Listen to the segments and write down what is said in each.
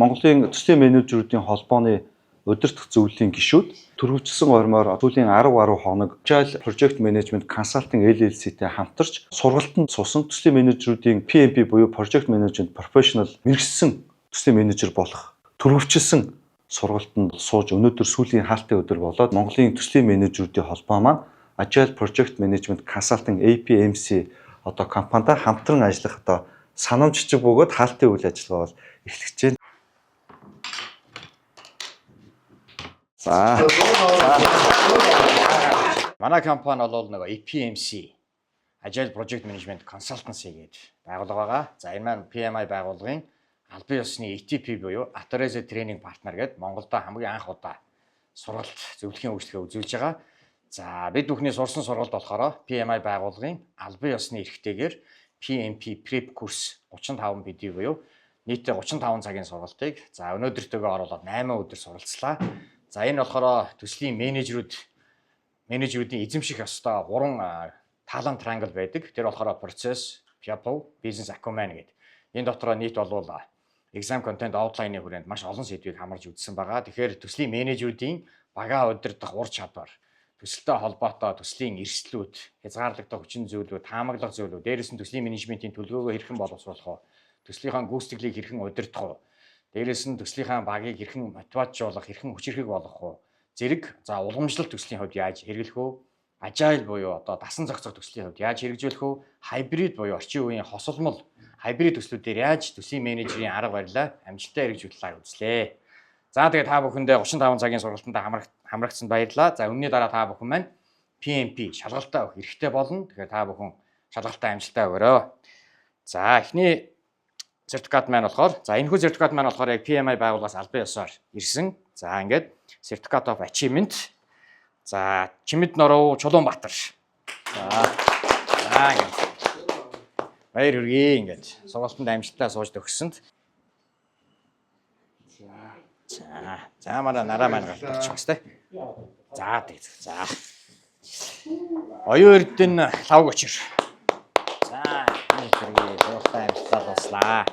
Монголын төслийн менежерүүдийн холбооны удирдах зөвлөлийн гишүүд төрөвчлсөн гормоор сүүлийн 10 хоног Agile Project Management Consulting LLC-тэй хамтарч сургалтанд суусан төслийн менежерүүдийн PMP буюу Project Management Professional мэргэжсэн төслийн менежер болох төрөвчлсөн сургалтанд сууж өнөөдөр сүүлийн хаалтын өдөр болоод Монголын төслийн менежерүүдийн холбоо маань Agile Project Management Consulting APMC одоо компанитай хамтран ажиллах одоо санамжчиг бөгөөд хаалтын үйл ажиллагаа бол эхлэж байна. За. Манай компани бол нэг APMC Agile Project Management Consultancy гэж байгууллага байгаа. За энэ маань PMI байгууллагын албан ёсны ETP буюу Authorized Training Partner гэдэг Монголд хамгийн анх удаа сургалт зөвлөхийн үйлчлэгээ үзүүлж байгаа. За бид бүхний сурсан сургалт болохоор PMI байгууллагын албан ёсны эрхтэйгээр PMP Prep курс 35 PD буюу нийтдээ 35 цагийн сургалтыг за өнөөдөртөөгөө оруулаад 8 өдөр суралцлаа. За энэ болохоор төслийн менежерүүдийн эзэмших ёстой 3 талант triangle байдаг. Тэр болохоор process, people, business acumen гэдэг. Энэ дотроо нийт болвол exam content outline-ийн хүрээнд маш олон сэдвийг хамарж үзсэн байгаа. Тэгэхээр төслийн менежерүүдийн багаа удирдах ур чадвар, төсөлтэй холбоотой төслийн эрсдлүүд, хязгаарлагдах хүчин зүйлүүд, таамаглах зүйлүүд, дээрээс нь төслийн менежментийн төлөвлөгөөгөө хэрхэн боловсруулах вэ? Төслийнхаа гүйцэтгэлийг хэрхэн удирдах вэ? Дээрээс нь төслийнхаа багийг хэрхэн мотивацжуулах, хэрхэн хүчирхэг болгох вэ? Зэрэг за уламжлалт төслийн хувьд яаж хэрэглэх вэ? Agile буюу одоо дасан зохицох төслийн хувьд яаж хэрэгжүүлэх вэ? Hybrid буюу орчин үеийн хосолмол hybrid төслүүдээр яаж төслийн менежерийн арга барилаа амжилттай хэрэгжүүлэх талаар үзлээ. За тэгээд та бүхэндээ 35 цагийн сургалтанд хамрагдсанд баярлалаа. За үнний дараа та бүхэн маань PMP шалгалтаа өгөх хэрэгтэй болно. Тэгэхээр та бүхэн шалгалтаа амжилттай өгөөрэй. За эхний сертификат маань болохоор за энэхүү сертификат маань болохоор яг PMI байгууллагаас албан ёсоор ирсэн. За ингээд Certificate of Achievement. За Чимэд Норов Чулуунбаатар. За ингээд баяр хүргэе ингээд сургалтанд амжилттай сууж төгссөнд. За манай нараа маань гарч бас тэ. За тэг. За. Оюун эрдэнэ лав гочир. За энэ хэрэг сургалтын амжилттай дуслаа.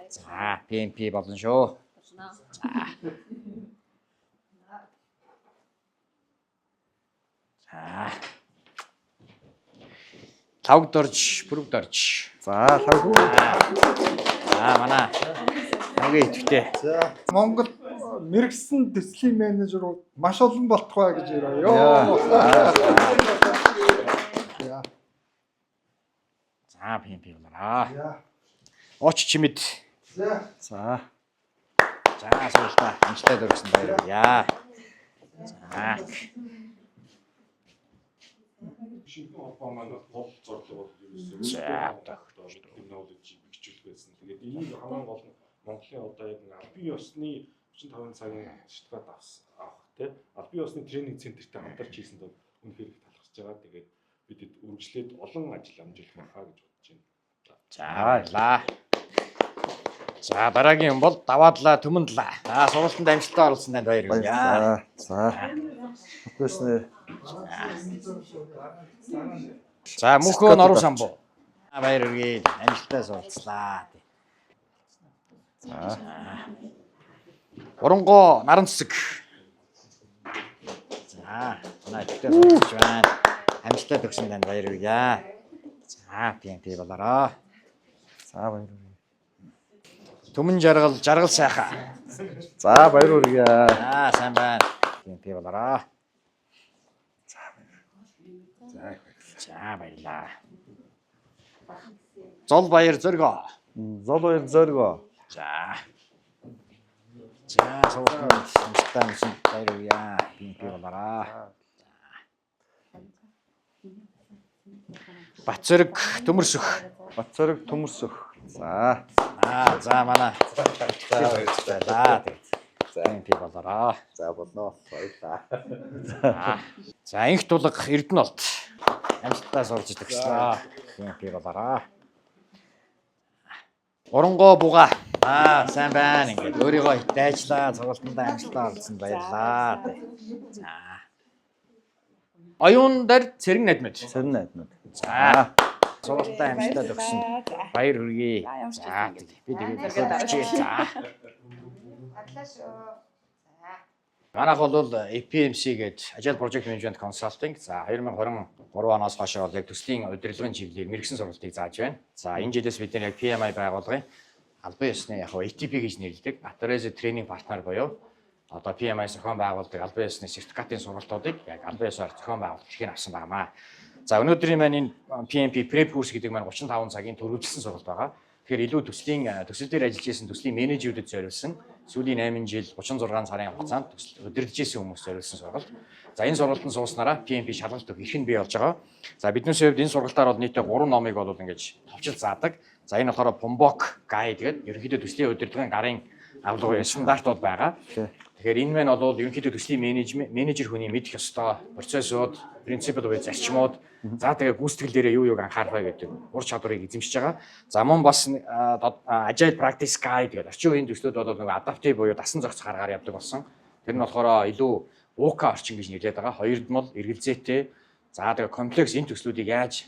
За PMP болно шүү. За. За. Лавд орж, бүрэгд орж. За лав. За манай хамгийн идэвхтэй. За Монгол мэргэжсэн төслийн менежерүүд маш олон болтох бай гэж ярив. За PMP болоо. Оч чимэд. За. За суултаа амжилттай дөрвсөн баярлалаа. За. Шинэ холбоо маань гол зорилго бол ерөөсөө технологи бэхжүүлэх байсан. Тэгээд энэ хамгийн гол нь Монголын одоо яг албан ёсны 35 цагийн сертификат авах тий албан ёсны тренинг центртэй хамтарч хийсэнд бол үнэхээр их талархаж байгаа. Тэгээд бидэд үргэлжлээд олон ажил амжуулах байхаа гэж бодож байна. За баярлаа. За дараагийн юм бол даваадлаа төмөндлаа. За сургалтанд амжилттай оролцсон танд баяр хүргэе. За. Өснө. За мөнхөө Норов самбуу. Баяр хүргэе. Амжилттай суралцлаа. За. Оронгоо наран цэцэг. За манай ихтэй сурч байна. Амжилттай төгсөн танд баяр хүргэе. За PMP болоорой. За баяр хүргэе. Түмэн жаргал сайхан. За баяр хүргэе. За сайн байна. PMP болоорой. За баярлаа. Зол баяр зөргөө. Зол баяр зөргөө. За. За суултанд амжилттай баяр хүргэе. PMP болоорой. Батцэрэг төмөрсөх. Батцэрэг төмөрсөх. За. За манай. За баярлалаа. За PMP болоорой. За болно. Баярлаа. За инх тулга Эрдэнэлт. Амжилттай сурж төгслөө. PMP болоорой. Оронгоо буга. Сайн байна. Ингээд өөрийгөө хитээжлаа. Сургалтанд амжилттай оролцсон баярлаа. За. Оюун дээр цэрэг надмад. Цэрэг надмад. За. Сургалтанд амжилттай төгссөн. Баяр хүргэе. За. Би тэгээд өгчээ. За. Манайх бол APMC гэж Agile Project Management Consulting. За 2023 оноос хойш бол яг төслийн удирдлагын чиглэлээр мэргэжсэн сургалтыг зааж байна. За энэ жилээс бид нэр яг PMI байгуулгын албан ёсны яг ATP гэж нэрлэдэг Authorized Training Partner буюу одоо PMI зохион байгуулдаг албан ёсны сертификатын сургалтуудыг яг албан ёсоор зохион байгуулах эрхийг авсан байнамаа. За өнөөдрийн маань энэ PMP Prep курс гэдэг маань 35 цагийн төрөвчлсөн сургалт байгаа. Тэгэхээр илүү төсөл дээр ажиллаж исэн төслийн менежерүүдэд зориулсан сүүлийн 8 жил 36 сарын хугацаанд удирдах исэн хүмүүс зориулсан сургалт. За энэ сургалтанд сууснараа PMP шалгалт өгөх эрх нь бий болж байгаа. За бидний хувьд энэ сургалтаар бол нийтдээ 3 номыг бол ингэж товчил заадаг. За энэ болохоор PMBOK guide гэдэг ерөнхийдөө төслийн удирдлагын гарын авлагын стандартууд байгаа. Тэгэхээр энэ маань бол ерөнхийдөө төслийн менежер хүний мэдэх ёстой процессууд, принципүүд буюу зарчмууд, за тэгээ гүйцэтгэл дээрээ юу юуг анхаарах вэ гэдэг ур чадварыг эзэмшиж байгаа. За мөн бас Agile Practice Guide гэдэг орчин үеийн төслүүд бол нэг адаптив буюу дасан зохицох аргаар явдаг болсон. Тэр нь болохоор илүү УК орчин гэж нэрлэдэг байгаа. Хоёрдмол, эргэлзээтэй, за тэгээ комплекс энэ төслүүдийг яаж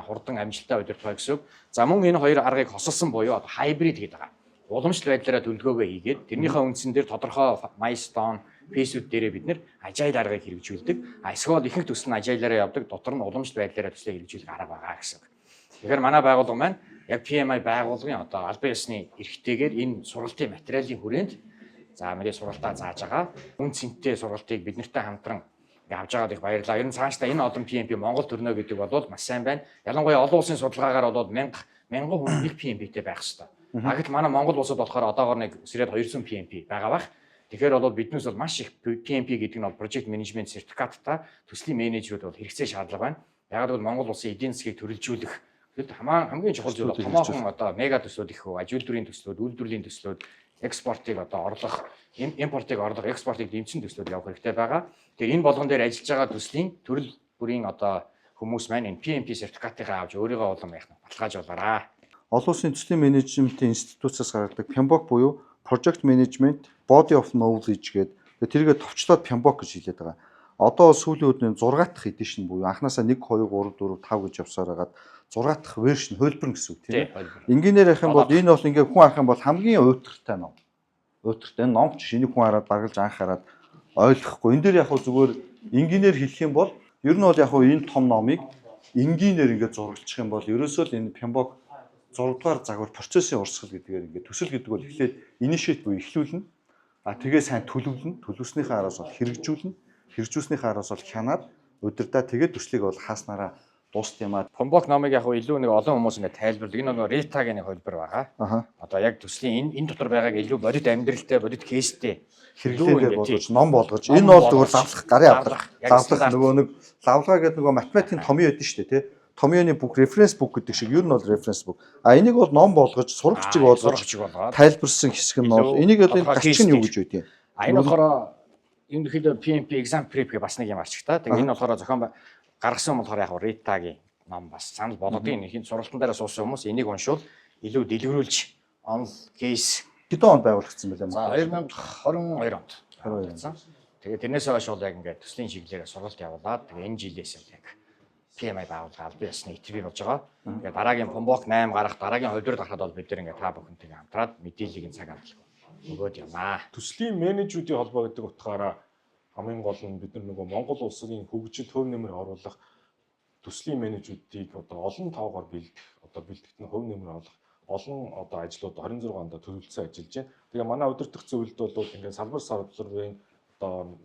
хурдан амжилттай удирдах вэ гэсэн үг. За мөн энэ хоёр аргыг хосолсон буюу hybrid гэдэг байгаа. Уламжлалт байдлаараа төлөвлөгөөгөө хийгээд тэрнийхээ үндсэн дээр тодорхой milestone фейсүүд дээрээ бид нэр agile аргыг хэрэгжүүлдэг. Эсвэл ихэнх төсөл нь agile-аараа явдаг, дотор нь уламжлалт байдлаараа төслөө хэрэгжүүлэх арга байгаа гэсэн. Тэгэхээр манай байгууллага маань яг PMI байгууллагын одоо албан ёсны эрхтэйгээр энэ сургалтын материалын хүрээнд за мэдээ сургалтаа зааж байгаа. Үн цэнтэй сургалтыг бид нартай хамтран авж байгаад их баярлалаа. Ер нь цаашдаа энэ олон PMP Монгол төрнө гэдэг бол маш сайн байна. Ялангуяа олон улсын судалгаагаар бол 1000 хүн нэг PMP-тэй байх хэрэгтэй. Гэтэл манай Монгол улсад болохоор одоогоор нэг сэрээд 200 PMP байгаа бах. Тэгэхээр бол биднээс бол маш их PMP гэдэг нь бол project management сертификаттай төслийн менежерүүд бол хэрэгцээ шаардлага байна. Яг л Монгол улсын эдийн засгийг төрөлжүүлэх хамгийн чухал зүйл бол томоохон одоо мега төслүүд их хөө, ажилтны төслүүд, үйлдвэрлэлийн төслүүд, экспортыг одоо орлох, импортыг орлох, экспортыг дэмжин төслүүд явах хэрэгтэй байгаа. Тэгэхээр энэ болгон дээр ажиллаж байгаа төслийн төрөл бүрийн одоо хүмүүс маань энэ PMP сертификатыг авч өөрийгөө улам яах нь баталгаажуулаарай. Олон улсын төслийн менежментийн институцаас гаргадаг PMBOK буюу Project Management Body of Knowledge гэдэг тэргээ товчлоод PMBOK гэж хэлээд байгаа. Одоо сүүлийн үед 6 дахь эдишн буюу анханасаа 1 2 3 4 5 гэж явсаар хагаад 6 дахь вершн хөлбөр гэсэн үг тийм ээ. Энгийнээр явах юм бол энэ бол ингээ хүн харах юм бол хамгийн уйтгартай ном. Уйтгартай ном ч шинэ хүн хараад багалж анхаарад ойлгохгүй. Энэ дээр яг зүгээр энгийнээр хэлэх юм бол ер нь бол яг энэ том номыг энгийнээр ингээ зурагчих юм бол ерөөсөө л энэ PMBOK 6 дугаар загвар процессын урсгал гэдгээр ингээд төсөл гэдэг бол эхлээд initiate буюу эхлүүлнэ. Тэгээ сайн төлөвлөнө. Төлөвснийхээ араас бол хэрэгжүүлнэ. Хэрэгжүүлснийхээ араас бол хянаад удирдаа тэгээд төслийг бол хааснараа дуустаймаа. PMBOK номыг яг илүү нэг олон хүмүүс ингээд тайлбарладаг. Энэ нэг RETA-гийн нэг хөлбөр байгаа. Одоо яг төслийн энэ дотор байгааг илүү бодит амьдралтай, бодит кейстэй хэрэглээдээ болгож, ном болгож. Энэ бол зөвхөн лавлах, гарын авлах. Лавлах нөгөө нэг лавлгаа гэдэг нөгөө математикийн томьёо байдаг шүү дээ, тий. Томьёоны бүх референс бүк гэдэг шиг ер нь бол референс бүк. Энийг бол ном болгож, сурагчиг болгож тайлбарсан хэсэг нь бол энийг бол энэ гарчин юу гэж үгүй. Энэ болохоор ерөнхийдөө PMP exam prep гэх бас нэг юм арчиг та. Тэгээ энэ болохоор зохион гаргасан болохоор яг RETA-гийн ном бас санал болгодгийн энэ сургалтын дээр суусан хүмүүс энийг уншвал илүү дэлгэрүүлж онл кейс хэдэн онд байгуулагдсан бэ? За 2022 онд байгуулагдсан. Тэгээ тэрнээс хойш бол яг ингээд төслийн чиглэлээр сургалт явуулаад тэгээ энэ жилээс яг PMI байгууллага албан ёсны итгэв болж байгаа. Тэгээд дараагийн PMBOK 8 гарах, дараагийн 2 гарахад бол бид нэр ингээд та бүхэнтэйгээ хамтраад мэдээллийг цаг авдаг. Өгөөд явнаа. Төслийн менежүүдийн холбоо гэдэг утгаараа хамгийн гол нь бид нар нөгөө Монгол улсын хөгжил төв нэмэр оруулах төслийн менежүүдийг одоо олон тоогоор бэлтгэх нь хөв нэмэр олох олон одоо ажлууд 26 онд төлөвлөсөн ажиллаж байна. Тэгээ манай удирдах зөвлөлд бол ингээд салбар салбарын одоо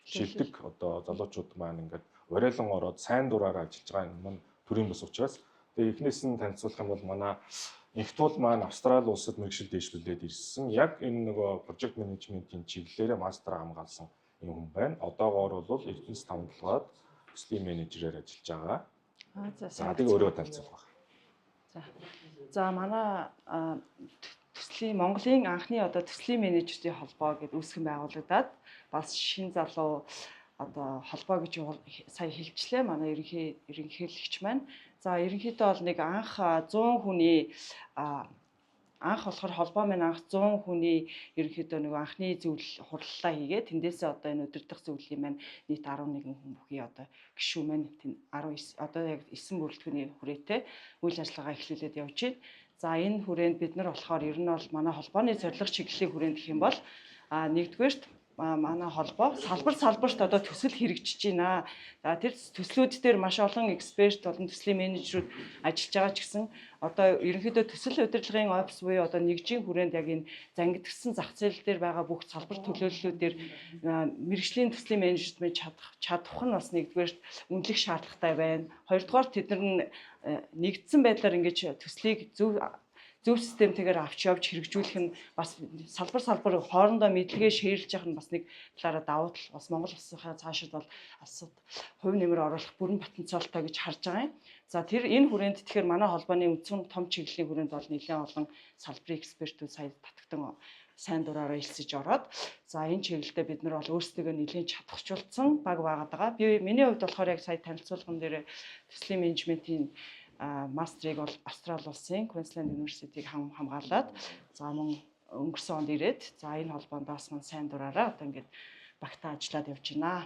шилдэг одоо залуучууд маань ингээд уриалан ороод сайн дураараа ажиллаж байгаа юм маань төрийн бус учраас тэгээ эхнээс нь танилцуулах юм бол манай их тул маань Австрали улсад мэргэжил дэвшлүүлээд ирсэн. Яг энэ нөгөө project management-ийн чиглэлээр мастер хамгаалсан юм хүн байна. Одоогоор бол Эрдэнэс 5 толгойд төслийн менежерээр ажиллаж байгаа. За тэгээ өөрөө танилцуулах байна. За манай төслийн Монголын анхны одоо төслийн менежерийн холбоо гэдэг үүсгэн байгуулагдаад бас шин залуу одоо холбоо гэж сая хэлчлээ манай ерөнхийлөгч маань. За ерөнхийдөө бол нэг анх 100 хүний анх болохоор холбоо маань анх 100 хүний ерөнхийдөө нэг анхны зөвлөл хурлалаа хийгээд тэндээсээ одоо энэ удирдах зөвлөлийн маань нийт 11 хүн бүхий одоо гишүүн маань 19 одоо яг 9 бүрэлдэхүүний хүрээтэй үйл ажиллагаа эхлүүлээд явж байна. За энэ хүрээнд бид нар болохоор ер нь бол манай холбооны зорилго чиглэлийн хүрээнд гэх юм бол нэгдүгээрт манай холбоо салбарт одоо төсөл хэрэгжиж байна. За тэр төслүүд дээр маш олон эксперт болон төслийн менежерүүд ажиллаж байгаа ч гэсэн одоо ерөнхийдөө төсөл удирдлагын офис буюу одоо нэгжийн хүрээнд яг энэ зангидгсан зах зээл дээр байгаа бүх салбар төлөөллүүдээр мэргэжлийн төслийн менежмент чадах нь бас нэгдүгээр үнэлэх шаардлагатай байна. Хоёрдугаар тэд нар нэгдсэн байдлаар ингэж төслийг зөв системтэйгээр авч явж хэрэгжүүлэх нь бас салбар хоорондоо мэдлэгээ шеэрлж явах нь бас нэг талаараа давуу тал бас Монгол улсынхаа цаашид бол хувь нэмэр оруулах бүрэн потенциалтай гэж харж байгаа юм. За энэ хүрээнд тэгэхээр манай холбооны үндсэн том чиглэлийн хүрээнд бол нэлээд олон салбарын экспертүүд сая татагдан сайн дураараа хэлсэж ороод за энэ чиглэлдээ бид нар бол өөрсдөө нэлээд чадахжуулсан баг байгаад байгаа. Миний хувьд болохоор яг сая танилцуулган дээр төслийн менежментийн мастрыг бол Австрали улсын Queensland University-г хамгаалаад за мөн өнгөрсөн онд ирээд за энэ холбоондоос маань сайн дураараа одоо ингээд багтаа ажиллаад явж байна.